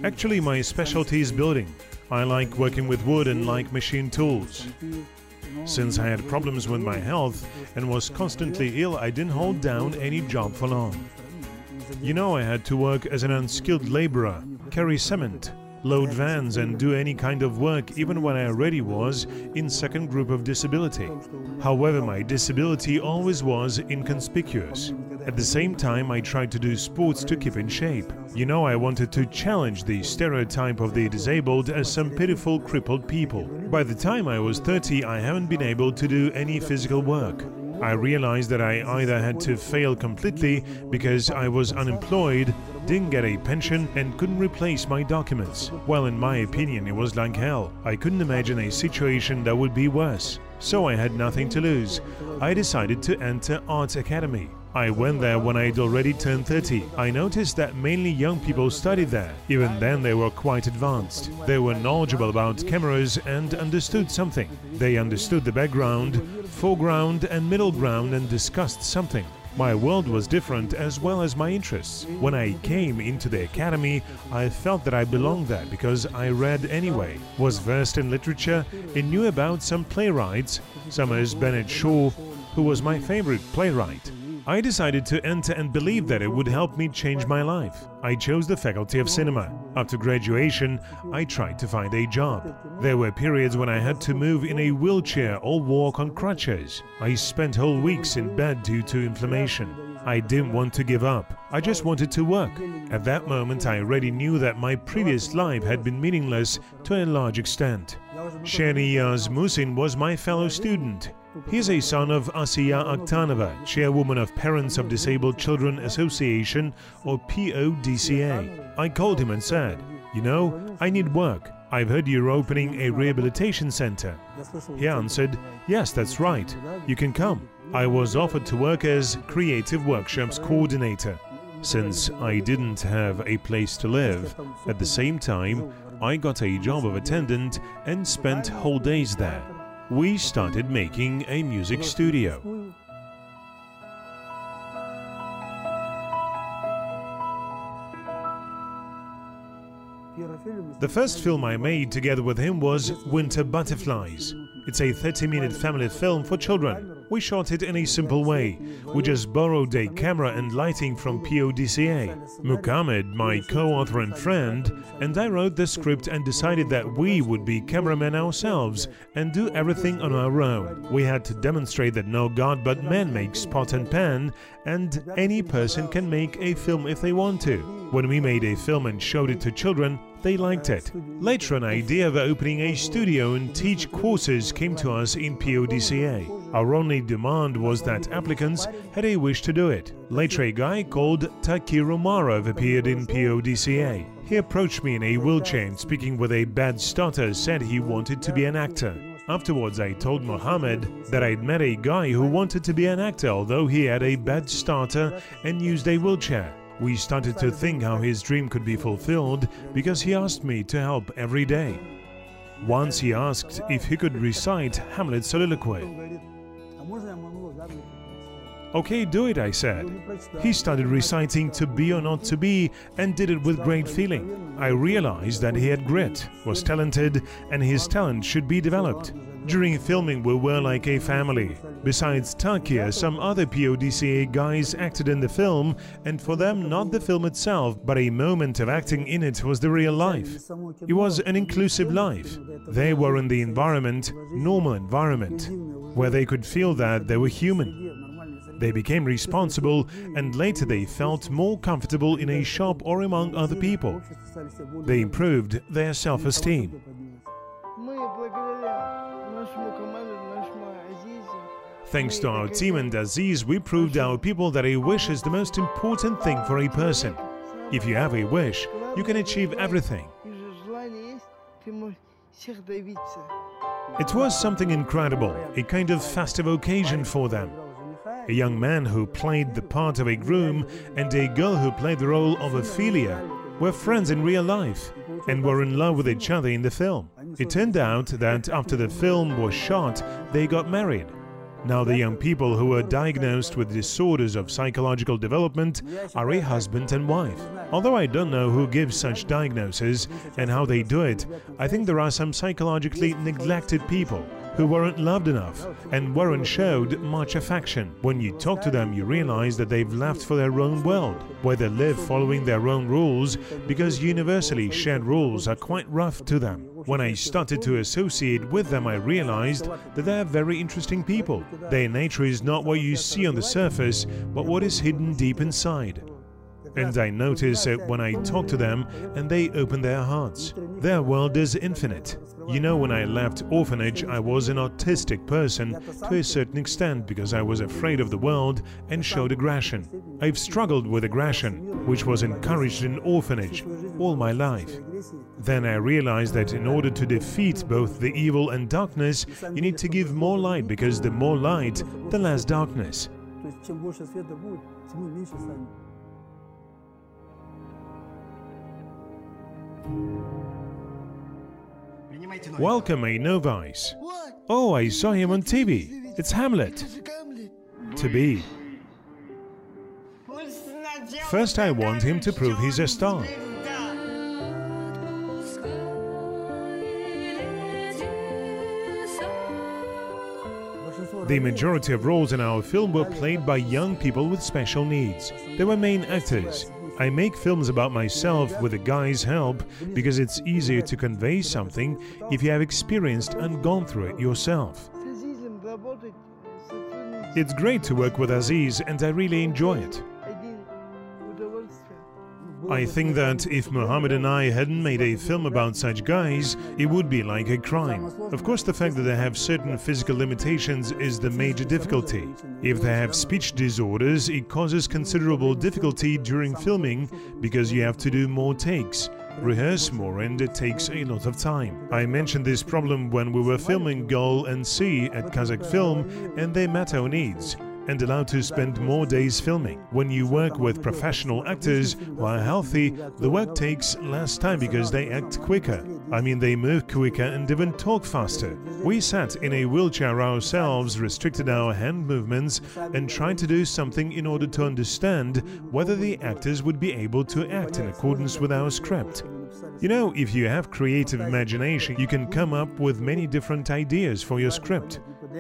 Actually, my specialty is building. I like working with wood and like machine tools. Since I had problems with my health and was constantly ill, I didn't hold down any job for long. You know, I had to work as an unskilled laborer, carry cement, load vans and do any kind of work even when I already was in second group of disability. However, my disability always was inconspicuous. At the same time, I tried to do sports to keep in shape. You know, I wanted to challenge the stereotype of the disabled as some pitiful crippled people. By the time I was 30, I haven't been able to do any physical work. I realized that I either had to fail completely because I was unemployed, didn't get a pension and couldn't replace my documents. Well, in my opinion, it was like hell. I couldn't imagine a situation that would be worse. So I had nothing to lose. I decided to enter Art Academy. I went there when I'd already turned 30. I noticed that mainly young people studied there. Even then they were quite advanced. They were knowledgeable about cameras and understood something. They understood the background, foreground and middle ground and discussed something. My world was different as well as my interests. When I came into the academy, I felt that I belonged there because I read anyway, was versed in literature, and knew about some playwrights, such as Bernard Shaw, who was my favorite playwright. I decided to enter and believed that it would help me change my life. I chose the faculty of cinema. After graduation, I tried to find a job. There were periods when I had to move in a wheelchair or walk on crutches. I spent whole weeks in bed due to inflammation. I didn't want to give up. I just wanted to work. At that moment, I already knew that my previous life had been meaningless to a large extent. Sheniyaz Musin was my fellow student. He is a son of Asiya Akhtanova, chairwoman of Parents of Disabled Children Association, or PODCA. I called him and said, "You know, I need work. I've heard you're opening a rehabilitation center." He answered, "Yes, that's right. You can come." I was offered to work as Creative Workshops coordinator. Since I didn't have a place to live, at the same time, I got a job of attendant and spent whole days there. We started making a music studio. The first film I made together with him was Winter Butterflies. It's a 30-minute family film for children. We shot it in a simple way. We just borrowed a camera and lighting from PODCA. Muhammad, my co-author and friend, and I wrote the script and decided that we would be cameramen ourselves and do everything on our own. We had to demonstrate that no god but man makes pot and pan, and any person can make a film if they want to. When we made a film and showed it to children, they liked it. Later, an idea of opening a studio and teach courses came to us in PODCA. Our only demand was that applicants had a wish to do it. Later, a guy called Taki Romarov appeared in PODCA. He approached me in a wheelchair and, speaking with a bad stutter, said he wanted to be an actor. Afterwards, I told Mohammed that I'd met a guy who wanted to be an actor, although he had a bad starter and used a wheelchair. We started to think how his dream could be fulfilled because he asked me to help every day. Once he asked if he could recite Hamlet's soliloquy. "Okay, do it," I said. He started reciting To Be or Not to Be and did it with great feeling. I realized that he had grit, was talented, and his talent should be developed. During filming, we were like a family. Besides Takia, some other PODCA guys acted in the film, and for them, not the film itself, but a moment of acting in it was the real life. It was an inclusive life. They were in the environment, normal environment, where they could feel that they were human. They became responsible, and later they felt more comfortable in a shop or among other people. They improved their self-esteem. Thanks to our team and Aziz, we proved our people that a wish is the most important thing for a person. If you have a wish, you can achieve everything. It was something incredible, a kind of festive occasion for them. A young man who played the part of a groom and a girl who played the role of Ophelia were friends in real life and were in love with each other in the film. It turned out that after the film was shot, they got married. Now the young people who were diagnosed with disorders of psychological development are a husband and wife. Although I don't know who gives such diagnoses and how they do it, I think there are some psychologically neglected people who weren't loved enough and weren't showed much affection. When you talk to them, you realize that they've left for their own world, where they live following their own rules, because universally shared rules are quite rough to them. When I started to associate with them, I realized that they are very interesting people. Their nature is not what you see on the surface, but what is hidden deep inside. And I notice it when I talk to them and they open their hearts. Their world is infinite. You know, when I left orphanage, I was an autistic person to a certain extent because I was afraid of the world and showed aggression. I've struggled with aggression, which was encouraged in orphanage all my life. Then I realized that in order to defeat both the evil and darkness, you need to give more light, because the more light, the less darkness. Welcome, a novice. Oh, I saw him on TV. It's Hamlet. To be. First, I want him to prove he's a star. The majority of roles in our film were played by young people with special needs. They were main actors. I make films about myself with a guy's help because it's easier to convey something if you have experienced and gone through it yourself. It's great to work with Aziz, and I really enjoy it. I think that if Mohammed and I hadn't made a film about such guys, it would be like a crime. Of course, the fact that they have certain physical limitations is the major difficulty. If they have speech disorders, it causes considerable difficulty during filming because you have to do more takes, rehearse more, and it takes a lot of time. I mentioned this problem when we were filming Gol and C at Kazakh Film, and they met our needs and allowed to spend more days filming. When you work with professional actors who are healthy, the work takes less time because they act quicker. I mean, they move quicker and even talk faster. We sat in a wheelchair ourselves, restricted our hand movements, and tried to do something in order to understand whether the actors would be able to act in accordance with our script. You know, if you have creative imagination, you can come up with many different ideas for your script,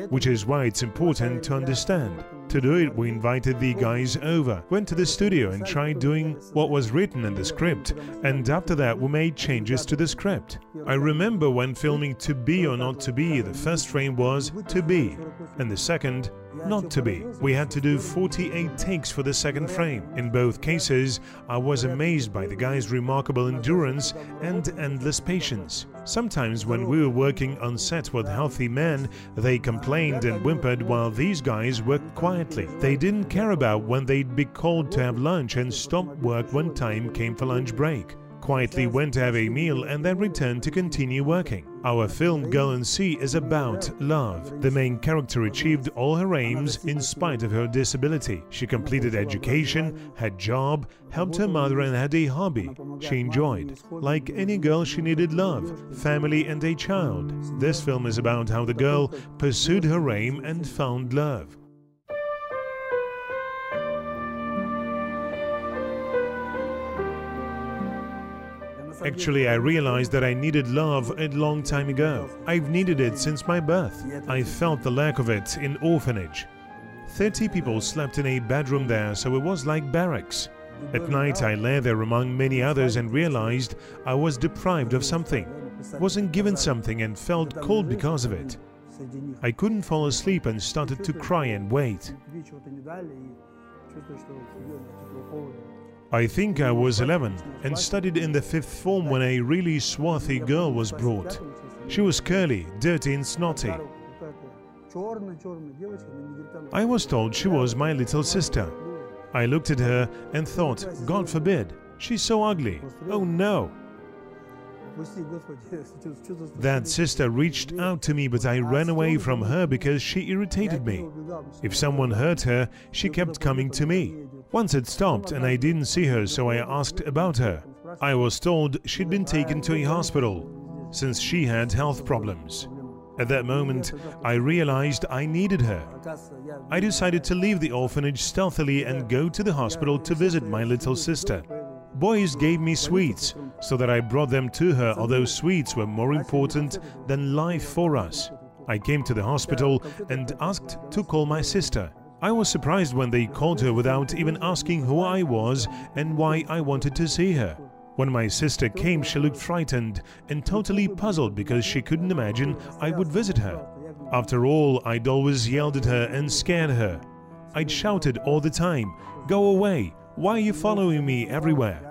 which is why it's important to understand. To do it, we invited the guys over, went to the studio and tried doing what was written in the script, and after that we made changes to the script. I remember when filming To Be or Not to Be, the first frame was To Be, and the second, Not to Be. We had to do 48 takes for the second frame. In both cases, I was amazed by the guys' remarkable endurance and endless patience. Sometimes when we were working on set with healthy men, they complained and whimpered while these guys worked quietly. They didn't care about when they'd be called to have lunch and stopped work when time came for lunch break. Quietly went to have a meal and then returned to continue working. Our film Girl and Sea is about love. The main character achieved all her aims in spite of her disability. She completed education, had job, helped her mother and had a hobby she enjoyed. Like any girl, she needed love, family and a child. This film is about how the girl pursued her aim and found love. Actually, I realized that I needed love a long time ago. I've needed it since my birth. I felt the lack of it in orphanage. 30 people slept in a bedroom there, so it was like barracks. At night, I lay there among many others and realized I was deprived of something, wasn't given something, and felt cold because of it. I couldn't fall asleep and started to cry and wait. I think I was 11 and studied in the 5th form when a really swarthy girl was brought. She was curly, dirty and snotty. I was told she was my little sister. I looked at her and thought, God forbid, she's so ugly. Oh no! That sister reached out to me, but I ran away from her because she irritated me. If someone hurt her, she kept coming to me. Once it stopped and I didn't see her, so I asked about her. I was told she'd been taken to a hospital since she had health problems. At that moment, I realized I needed her. I decided to leave the orphanage stealthily and go to the hospital to visit my little sister. Boys gave me sweets, so that I brought them to her, although sweets were more important than life for us. I came to the hospital and asked to call my sister. I was surprised when they called her without even asking who I was and why I wanted to see her. When my sister came, she looked frightened and totally puzzled because she couldn't imagine I would visit her. After all, I'd always yelled at her and scared her. I'd shouted all the time, "Go away! Why are you following me everywhere?"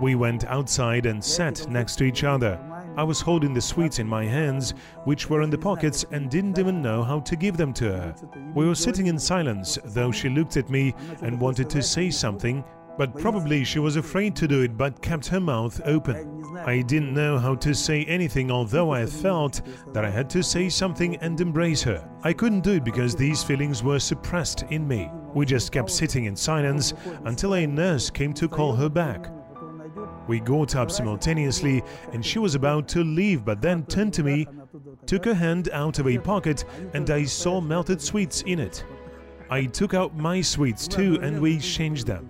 We went outside and sat next to each other. I was holding the sweets in my hands, which were in the pockets, and didn't even know how to give them to her. We were sitting in silence, though she looked at me and wanted to say something, but probably she was afraid to do it but kept her mouth open. I didn't know how to say anything, although I felt that I had to say something and embrace her. I couldn't do it because these feelings were suppressed in me. We just kept sitting in silence until a nurse came to call her back. We got up simultaneously and she was about to leave, but then turned to me, took her hand out of a pocket, and I saw melted sweets in it. I took out my sweets too and we exchanged them.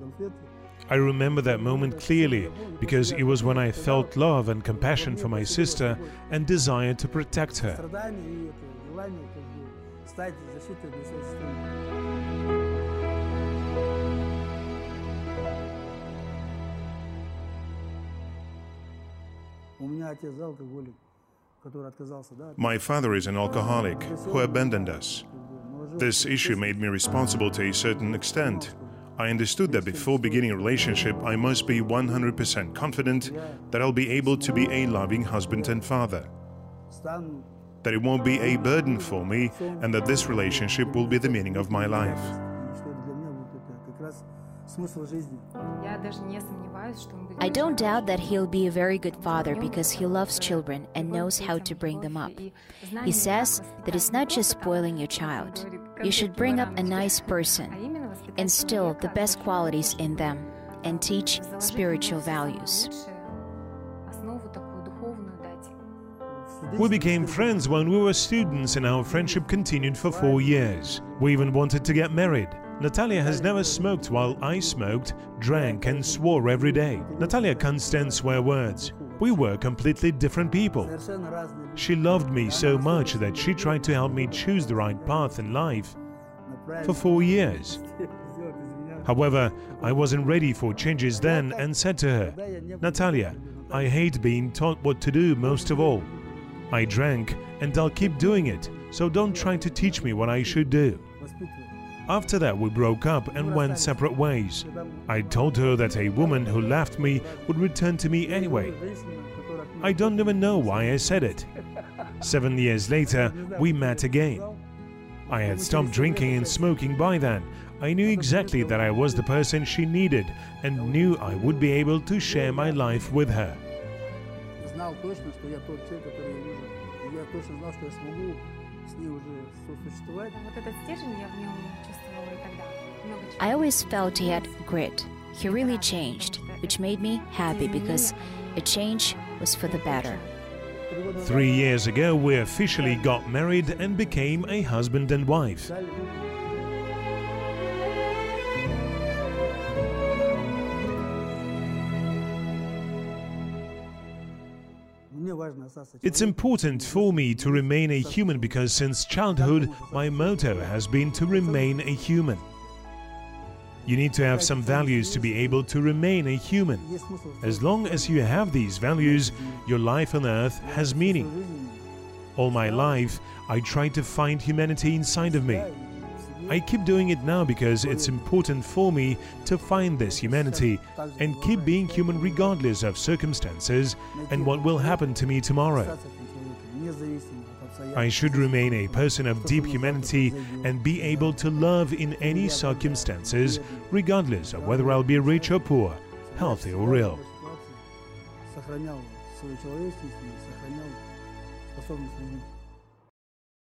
I remember that moment clearly because it was when I felt love and compassion for my sister and desire to protect her. My father is an alcoholic who abandoned us. This issue made me responsible to a certain extent. I understood that before beginning a relationship, I must be 100% confident that I'll be able to be a loving husband and father, that it won't be a burden for me, and that this relationship will be the meaning of my life. I don't doubt that he'll be a very good father because he loves children and knows how to bring them up. He says that it's not just spoiling your child. You should bring up a nice person, instill the best qualities in them, and teach spiritual values. We became friends when we were students and our friendship continued for 4 years. We even wanted to get married. Natalia has never smoked while I smoked, drank and swore every day. Natalia can't stand swear words. We were completely different people. She loved me so much that she tried to help me choose the right path in life for 4 years. However, I wasn't ready for changes then and said to her, "Natalia, I hate being taught what to do most of all. I drank and I'll keep doing it, so don't try to teach me what I should do." After that, we broke up and went separate ways. I told her that a woman who left me would return to me anyway. I don't even know why I said it. 7 years later, we met again. I had stopped drinking and smoking by then. I knew exactly that I was the person she needed and knew I would be able to share my life with her. I always felt he had grit. He really changed, which made me happy because a change was for the better. 3 years ago, we officially got married and became a husband and wife. It's important for me to remain a human because since childhood, my motto has been to remain a human. You need to have some values to be able to remain a human. As long as you have these values, your life on earth has meaning. All my life, I tried to find humanity inside of me. I keep doing it now because it's important for me to find this humanity and keep being human regardless of circumstances and what will happen to me tomorrow. I should remain a person of deep humanity and be able to love in any circumstances, regardless of whether I'll be rich or poor, healthy or ill. Сохранял свою человечность и сохранял способность любить.